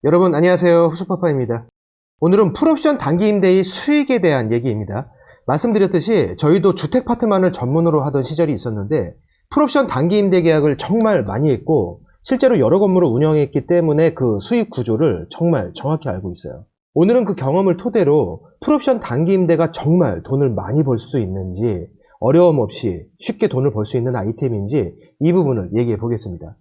여러분 안녕하세요. 후수파파입니다. 오늘은 풀옵션 단기 임대의 수익에 대한 얘기입니다. 말씀드렸듯이 저희도 주택 파트만을 전문으로 하던 시절이 있었는데 풀옵션 단기 임대 계약을 정말 많이 했고 실제로 여러 건물을 운영했기 때문에 그 수익 구조를 정말 정확히 알고 있어요. 오늘은 그 경험을 토대로 풀옵션 단기 임대가 정말 돈을 많이 벌 수 있는지 어려움 없이 쉽게 돈을 벌 수 있는 아이템인지 이 부분을 얘기해 보겠습니다.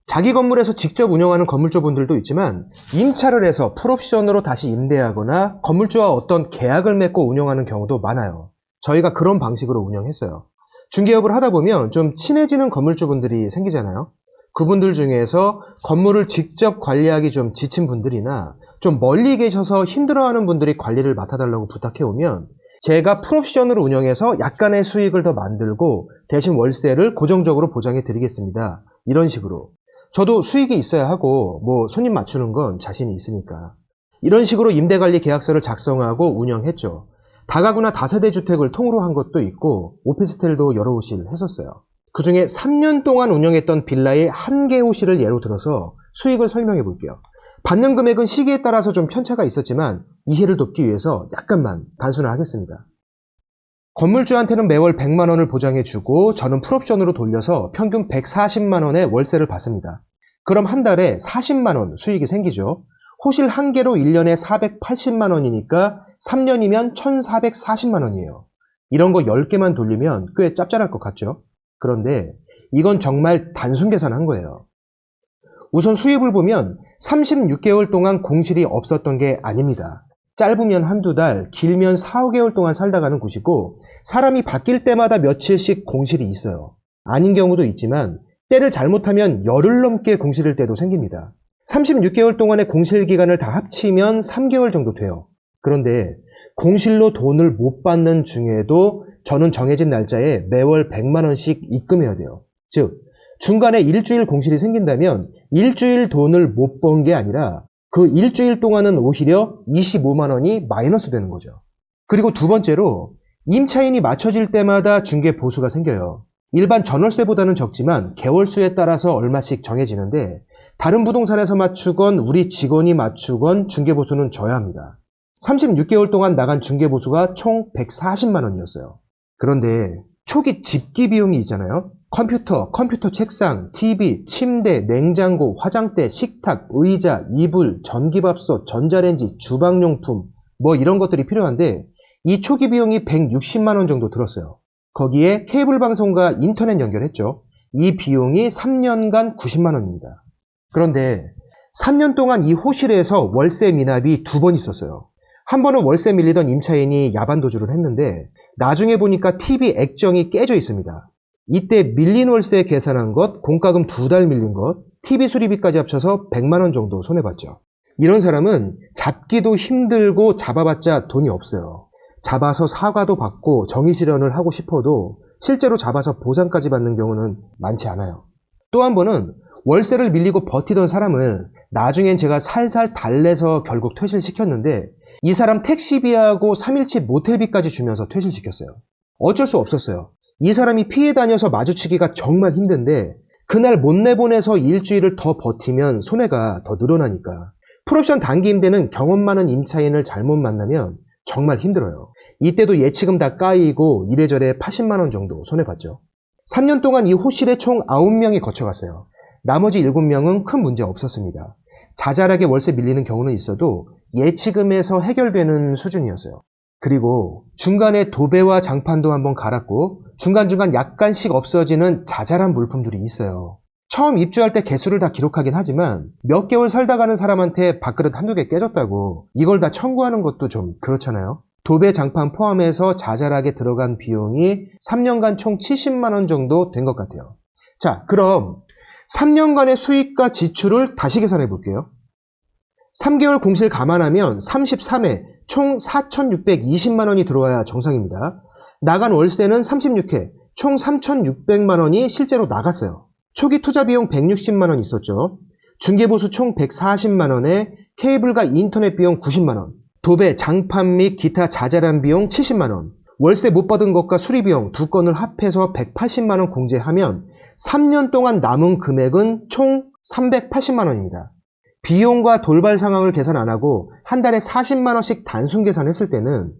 자기 건물에서 직접 운영하는 건물주분들도 있지만 임차를 해서 풀옵션으로 다시 임대하거나 건물주와 어떤 계약을 맺고 운영하는 경우도 많아요. 저희가 그런 방식으로 운영했어요. 중개업을 하다 보면 좀 친해지는 건물주분들이 생기잖아요. 그분들 중에서 건물을 직접 관리하기 좀 지친 분들이나 좀 멀리 계셔서 힘들어하는 분들이 관리를 맡아달라고 부탁해오면 제가 풀옵션으로 운영해서 약간의 수익을 더 만들고 대신 월세를 고정적으로 보장해 드리겠습니다. 이런 식으로. 저도 수익이 있어야 하고 손님 맞추는 건 자신이 있으니까. 이런 식으로 임대관리 계약서를 작성하고 운영했죠. 다가구나 다세대 주택을 통으로 한 것도 있고 오피스텔도 여러 호실 했었어요. 그 중에 3년 동안 운영했던 빌라의 한 개 호실을 예로 들어서 수익을 설명해 볼게요. 받는 금액은 시기에 따라서 좀 편차가 있었지만 이해를 돕기 위해서 약간만 단순화하겠습니다. 건물주한테는 매월 100만원을 보장해주고 저는 풀옵션으로 돌려서 평균 140만원의 월세를 받습니다. 그럼 한 달에 40만원 수익이 생기죠. 호실 한 개로 1년에 480만원이니까 3년이면 1440만원이에요. 이런 거 10개만 돌리면 꽤 짭짤할 것 같죠? 그런데 이건 정말 단순 계산한 거예요. 우선 수입을 보면 36개월 동안 공실이 없었던 게 아닙니다. 짧으면 한두 달, 길면 4, 5개월 동안 살다 가는 곳이고 사람이 바뀔 때마다 며칠씩 공실이 있어요. 아닌 경우도 있지만 때를 잘못하면 열흘 넘게 공실일 때도 생깁니다. 36개월 동안의 공실 기간을 다 합치면 3개월 정도 돼요. 그런데 공실로 돈을 못 받는 중에도 저는 정해진 날짜에 매월 100만원씩 입금해야 돼요. 즉 중간에 일주일 공실이 생긴다면 일주일 돈을 못 번 게 아니라 그 일주일 동안은 오히려 25만원이 마이너스 되는 거죠. 그리고 두 번째로 임차인이 맞춰질 때마다 중개 보수가 생겨요. 일반 전월세보다는 적지만 개월수에 따라서 얼마씩 정해지는데 다른 부동산에서 맞추건 우리 직원이 맞추건 중개보수는 져야 합니다. 36개월 동안 나간 중개보수가 총 140만원이었어요. 그런데 초기 집기 비용이 있잖아요. 컴퓨터 책상, TV, 침대, 냉장고, 화장대, 식탁, 의자, 이불, 전기밥솥, 전자레인지, 주방용품 이런 것들이 필요한데 이 초기 비용이 160만원 정도 들었어요. 거기에 케이블 방송과 인터넷 연결했죠. 이 비용이 3년간 90만원입니다. 그런데 3년 동안 이 호실에서 월세 미납이 2번 있었어요. 한 번은 월세 밀리던 임차인이 야반 도주를 했는데 나중에 보니까 TV 액정이 깨져 있습니다. 이때 밀린 월세 계산한 것, 공과금 2달 밀린 것, TV 수리비까지 합쳐서 100만원 정도 손해봤죠. 이런 사람은 잡기도 힘들고 잡아봤자 돈이 없어요. 잡아서 사과도 받고 정의 실현을 하고 싶어도 실제로 잡아서 보상까지 받는 경우는 많지 않아요. 또 한 번은 월세를 밀리고 버티던 사람을 나중엔 제가 살살 달래서 결국 퇴실시켰는데 이 사람 택시비하고 3일치 모텔비까지 주면서 퇴실시켰어요. 어쩔 수 없었어요. 이 사람이 피해 다녀서 마주치기가 정말 힘든데 그날 못 내보내서 일주일을 더 버티면 손해가 더 늘어나니까. 풀옵션 단기 임대는 경험 많은 임차인을 잘못 만나면 정말 힘들어요. 이때도 예치금 다 까이고 이래저래 80만원 정도 손해봤죠. 3년 동안 이 호실에 총 9명이 거쳐갔어요. 나머지 7명은 큰 문제 없었습니다. 자잘하게 월세 밀리는 경우는 있어도 예치금에서 해결되는 수준이었어요. 그리고 중간에 도배와 장판도 한번 갈았고 중간중간 약간씩 없어지는 자잘한 물품들이 있어요. 처음 입주할 때 개수를 다 기록하긴 하지만 몇 개월 살다 가는 사람한테 밥그릇 한두 개 깨졌다고 이걸 다 청구하는 것도 좀 그렇잖아요. 도배 장판 포함해서 자잘하게 들어간 비용이 3년간 총 70만원 정도 된 것 같아요. 자, 그럼 3년간의 수익과 지출을 다시 계산해 볼게요. 3개월 공실 감안하면 33회 총 4,620만원이 들어와야 정상입니다. 나간 월세는 36회 총 3,600만원이 실제로 나갔어요. 초기 투자 비용 160만원 있었죠. 중개보수 총 140만원에 케이블과 인터넷 비용 90만원, 도배, 장판 및 기타 자잘한 비용 70만원, 월세 못 받은 것과 수리비용 두 건을 합해서 180만원 공제하면 3년 동안 남은 금액은 총 380만 원입니다. 비용과 돌발 상황을 계산 안 하고 한 달에 40만 원씩 단순 계산했을 때는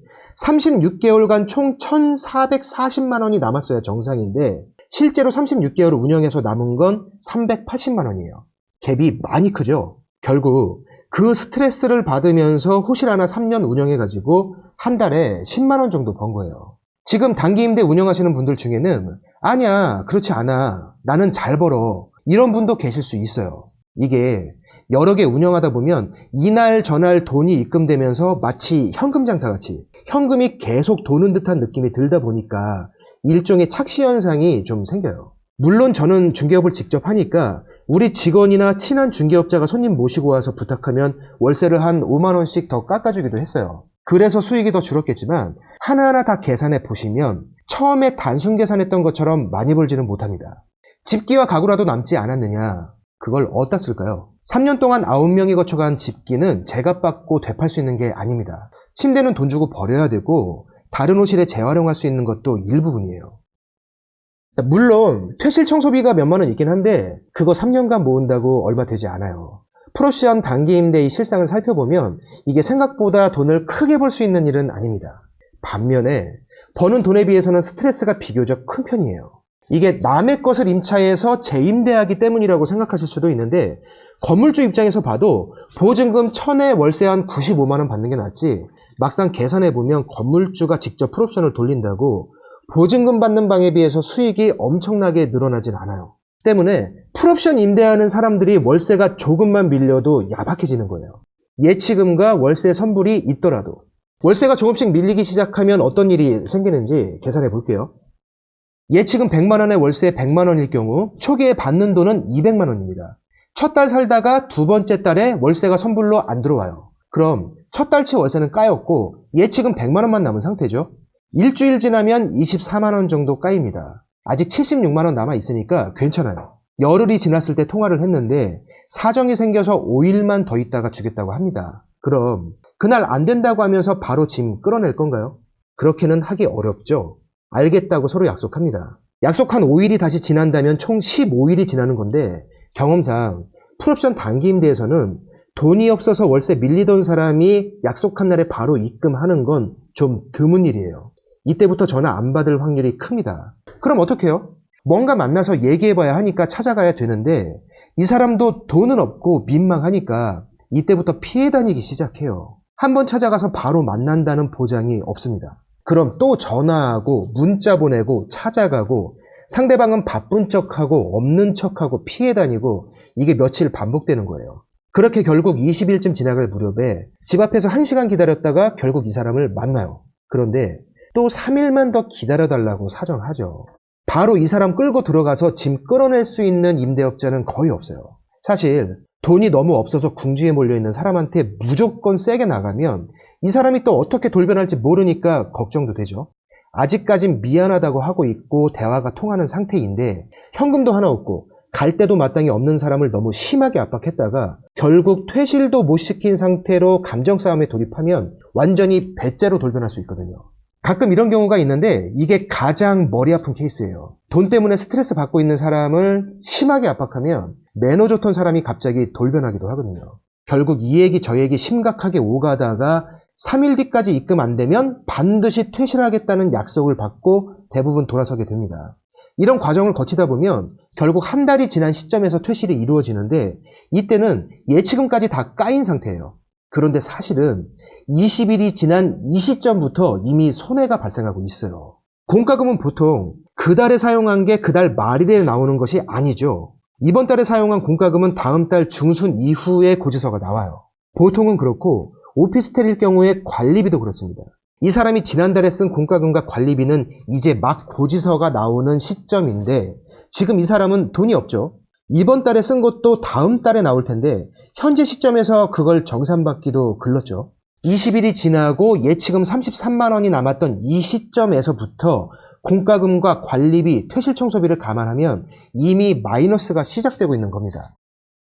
36개월간 총 1,440만 원이 남았어야 정상인데 실제로 36개월 운영해서 남은 건 380만 원이에요. 갭이 많이 크죠? 결국 그 스트레스를 받으면서 호실하나 3년 운영해가지고 한 달에 10만 원 정도 번 거예요. 지금 단기 임대 운영하시는 분들 중에는 아니야, 그렇지 않아, 나는 잘 벌어, 이런 분도 계실 수 있어요. 이게 여러 개 운영하다 보면 이날 저날 돈이 입금되면서 마치 현금 장사같이 현금이 계속 도는 듯한 느낌이 들다 보니까 일종의 착시 현상이 좀 생겨요. 물론 저는 중개업을 직접 하니까 우리 직원이나 친한 중개업자가 손님 모시고 와서 부탁하면 월세를 한 5만 원씩 더 깎아주기도 했어요. 그래서 수익이 더 줄었겠지만 하나하나 다 계산해 보시면 처음에 단순 계산했던 것처럼 많이 벌지는 못합니다. 집기와 가구라도 남지 않았느냐? 그걸 어디다 쓸까요? 3년 동안 9명이 거쳐간 집기는 제값 받고 되팔 수 있는 게 아닙니다. 침대는 돈 주고 버려야 되고 다른 호실에 재활용할 수 있는 것도 일부분이에요. 물론 퇴실 청소비가 몇만 원 있긴 한데 그거 3년간 모은다고 얼마 되지 않아요. 프로옵션 단기 임대의 실상을 살펴보면 이게 생각보다 돈을 크게 벌 수 있는 일은 아닙니다. 반면에 버는 돈에 비해서는 스트레스가 비교적 큰 편이에요. 이게 남의 것을 임차해서 재임대하기 때문이라고 생각하실 수도 있는데 건물주 입장에서 봐도 보증금 1000에 월세 한 95만 원 받는 게 낫지 막상 계산해보면 건물주가 직접 풀옵션을 돌린다고 보증금 받는 방에 비해서 수익이 엄청나게 늘어나진 않아요. 때문에 풀옵션 임대하는 사람들이 월세가 조금만 밀려도 야박해지는 거예요. 예치금과 월세 선불이 있더라도 월세가 조금씩 밀리기 시작하면 어떤 일이 생기는지 계산해 볼게요. 예치금 100만 원에 월세 100만 원일 경우 초기에 받는 돈은 200만 원입니다. 첫 달 살다가 두 번째 달에 월세가 선불로 안 들어와요. 그럼 첫 달치 월세는 까였고 예치금 100만 원만 남은 상태죠. 일주일 지나면 24만 원 정도 까입니다. 아직 76만 원 남아 있으니까 괜찮아요. 열흘이 지났을 때 통화를 했는데 사정이 생겨서 5일만 더 있다가 주겠다고 합니다. 그럼 그날 안 된다고 하면서 바로 짐 끌어낼 건가요? 그렇게는 하기 어렵죠. 알겠다고 서로 약속합니다. 약속한 5일이 다시 지난다면 총 15일이 지나는 건데 경험상 풀옵션 단기 임대에서는 돈이 없어서 월세 밀리던 사람이 약속한 날에 바로 입금하는 건 좀 드문 일이에요. 이때부터 전화 안 받을 확률이 큽니다. 그럼 어떡해요? 뭔가 만나서 얘기해봐야 하니까 찾아가야 되는데 이 사람도 돈은 없고 민망하니까 이때부터 피해 다니기 시작해요. 한번 찾아가서 바로 만난다는 보장이 없습니다. 그럼 또 전화하고 문자 보내고 찾아가고 상대방은 바쁜 척하고 없는 척하고 피해 다니고 이게 며칠 반복되는 거예요. 그렇게 결국 20일쯤 지나갈 무렵에 집 앞에서 1시간 기다렸다가 결국 이 사람을 만나요. 그런데 또 3일만 더 기다려달라고 사정하죠. 바로 이 사람 끌고 들어가서 짐 끌어낼 수 있는 임대업자는 거의 없어요. 사실 돈이 너무 없어서 궁지에 몰려있는 사람한테 무조건 세게 나가면 이 사람이 또 어떻게 돌변할지 모르니까 걱정도 되죠. 아직까진 미안하다고 하고 있고 대화가 통하는 상태인데 현금도 하나 없고 갈 데도 마땅히 없는 사람을 너무 심하게 압박했다가 결국 퇴실도 못 시킨 상태로 감정 싸움에 돌입하면 완전히 배째로 돌변할 수 있거든요. 가끔 이런 경우가 있는데 이게 가장 머리 아픈 케이스예요. 돈 때문에 스트레스 받고 있는 사람을 심하게 압박하면 매너 좋던 사람이 갑자기 돌변하기도 하거든요. 결국 이 얘기 저 얘기 심각하게 오가다가 3일 뒤까지 입금 안 되면 반드시 퇴실하겠다는 약속을 받고 대부분 돌아서게 됩니다. 이런 과정을 거치다 보면 결국 한 달이 지난 시점에서 퇴실이 이루어지는데 이때는 예치금까지 다 까인 상태예요. 그런데 사실은 20일이 지난 이 시점부터 이미 손해가 발생하고 있어요. 공과금은 보통 그 달에 사용한 게 그 달 말일에 나오는 것이 아니죠. 이번 달에 사용한 공과금은 다음 달 중순 이후에 고지서가 나와요. 보통은 그렇고 오피스텔일 경우에 관리비도 그렇습니다. 이 사람이 지난달에 쓴 공과금과 관리비는 이제 막 고지서가 나오는 시점인데 지금 이 사람은 돈이 없죠. 이번 달에 쓴 것도 다음 달에 나올 텐데 현재 시점에서 그걸 정산받기도 글렀죠. 20일이 지나고 예치금 33만 원이 남았던 이 시점에서부터 공과금과 관리비, 퇴실 청소비를 감안하면 이미 마이너스가 시작되고 있는 겁니다.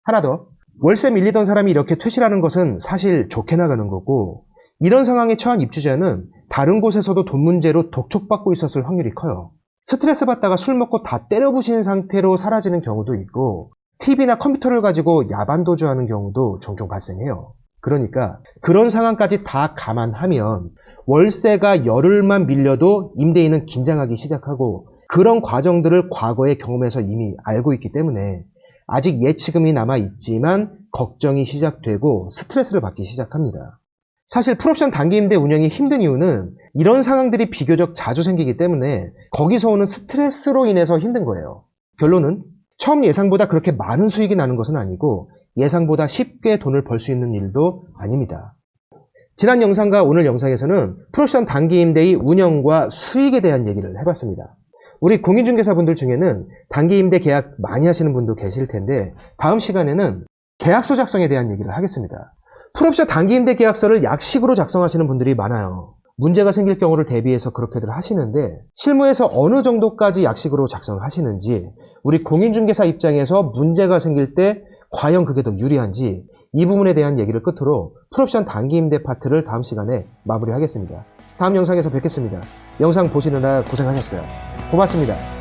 하나 더, 월세 밀리던 사람이 이렇게 퇴실하는 것은 사실 좋게 나가는 거고 이런 상황에 처한 입주자는 다른 곳에서도 돈 문제로 독촉받고 있었을 확률이 커요. 스트레스 받다가 술 먹고 다 때려 부신 상태로 사라지는 경우도 있고 TV나 컴퓨터를 가지고 야반도주하는 경우도 종종 발생해요. 그러니까 그런 상황까지 다 감안하면 월세가 열흘만 밀려도 임대인은 긴장하기 시작하고 그런 과정들을 과거의 경험에서 이미 알고 있기 때문에 아직 예치금이 남아있지만 걱정이 시작되고 스트레스를 받기 시작합니다. 사실 풀옵션 단기 임대 운영이 힘든 이유는 이런 상황들이 비교적 자주 생기기 때문에 거기서 오는 스트레스로 인해서 힘든 거예요. 결론은 처음 예상보다 그렇게 많은 수익이 나는 것은 아니고 예상보다 쉽게 돈을 벌 수 있는 일도 아닙니다. 지난 영상과 오늘 영상에서는 풀옵션 단기 임대의 운영과 수익에 대한 얘기를 해봤습니다. 우리 공인중개사분들 중에는 단기 임대 계약 많이 하시는 분도 계실 텐데 다음 시간에는 계약서 작성에 대한 얘기를 하겠습니다. 풀옵션 단기 임대 계약서를 약식으로 작성하시는 분들이 많아요. 문제가 생길 경우를 대비해서 그렇게들 하시는데 실무에서 어느 정도까지 약식으로 작성하시는지 우리 공인중개사 입장에서 문제가 생길 때 과연 그게 더 유리한지 이 부분에 대한 얘기를 끝으로 풀옵션 단기 임대 파트를 다음 시간에 마무리하겠습니다. 다음 영상에서 뵙겠습니다. 영상 보시느라 고생하셨어요. 고맙습니다.